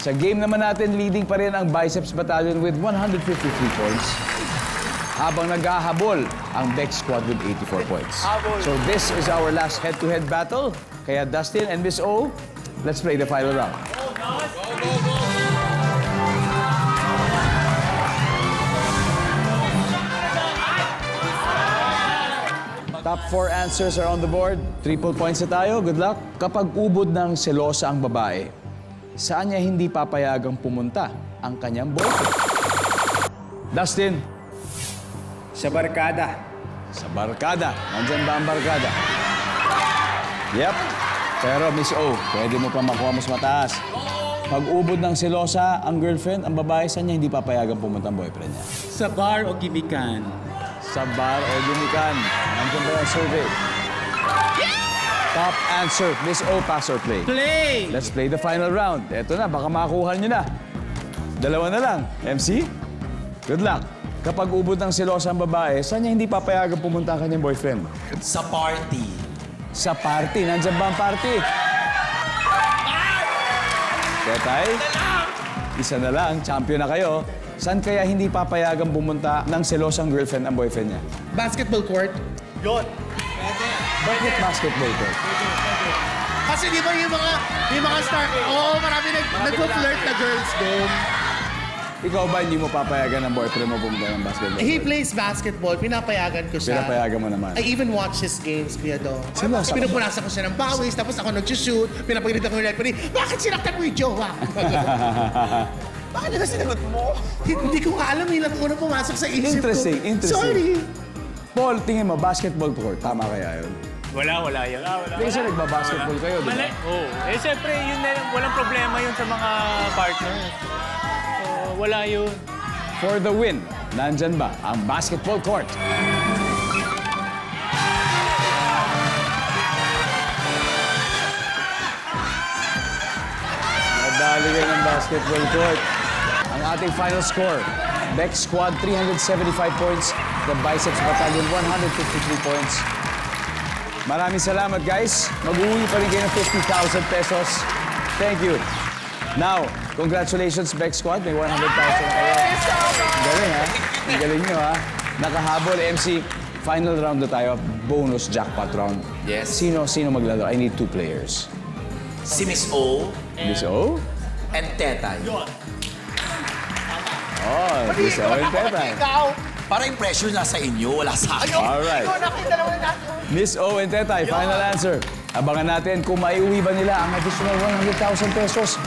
Sa game naman natin, leading pa rin ang Biceps Battalion with 153 points. Habang naghahabol ang Bex Squad with 84 points. So this is our last head-to-head battle. Kaya Dustin and Miss O, let's play the final round. Top 4 answers are on the board. Triple points na tayo. Good luck. Kapag ubod ng selosa ang babae, saan niya hindi papayagang pumunta ang kanyang boyfriend? Dustin. Sa barkada. Sa barkada. Nandyan ba ang barkada? Yep. Pero Miss O, pwede mo pa makuha mas mataas. Pag ubod ng selosa ang girlfriend, ang babae, saan niya hindi papayagang pumunta ang boyfriend niya? Sa bar o gimikan. Sa bar o gumikan. Nandyan ba ang survey? Top answer. Miss O, pass or play? Play! Let's play the final round. Eto na, baka makuha niyo na. Dalawa na lang. MC? Good luck. Kapag ubod ng selosa ang babae, saan niya hindi papayagang pumunta ang kanyang boyfriend? Sa party. Sa party. Nandyan ba ang party? Tetay? Isa na lang. Champion na kayo. Saan kaya hindi papayagang pumunta ng selosang girlfriend ang boyfriend niya? Basketball court. Bakit basketball court? Kasi di ba yung mga star, marami nagpo-flirt na girls doon. Ikaw ba hindi mo papayagan ng boyfriend mo pumunta ng basketball He court? plays basketball, pinapayagan ko siya. Pinapayagan mo naman. I even watch his games, Kuya Do. Seryoso? Pinupunasan ko siya ng pawis, tapos ako nag-shoot, pinapagalitan ko yung referee, bakit sinaktan mo yung jowa? Bakit na sinagot mo? Hindi ko nga alam, ilang unang pumasok sa isip Interesting, ko. interesting. Sorry. Paul, tingin mo, basketball court, tama kaya yun? Wala yun. Hindi kasi nagbabasketball kayo, di ba? Mali. Oo. Eh, siyempre, yun na, walang problema yun sa mga partners. Wala yun. For the win, nandyan ba ang basketball court? Nadali kayo ng basketball court. Ang ating final score, Bex Squad 375 points, the Biceps Battalion 153 points. Maraming salamat, guys. Mag-uwi pa rin kayo ng 50,000 pesos. Thank you. Now, congratulations, Bex Squad. May 100,000 na kayo. Ang galing, ha? Ang galing nyo, ha? Nakahabol, MC. Final round na tayo. Bonus jackpot round. Yes. Sino maglalaro? I need 2 players. Si Miss O Miss O? and Tetay. Oh, Miss O and Tetay. Para yung pressure nasa inyo, wala sa akin. Alright. Miss O and Tetay, final answer. Abangan natin kung maiuwi ba nila ang additional 100,000 pesos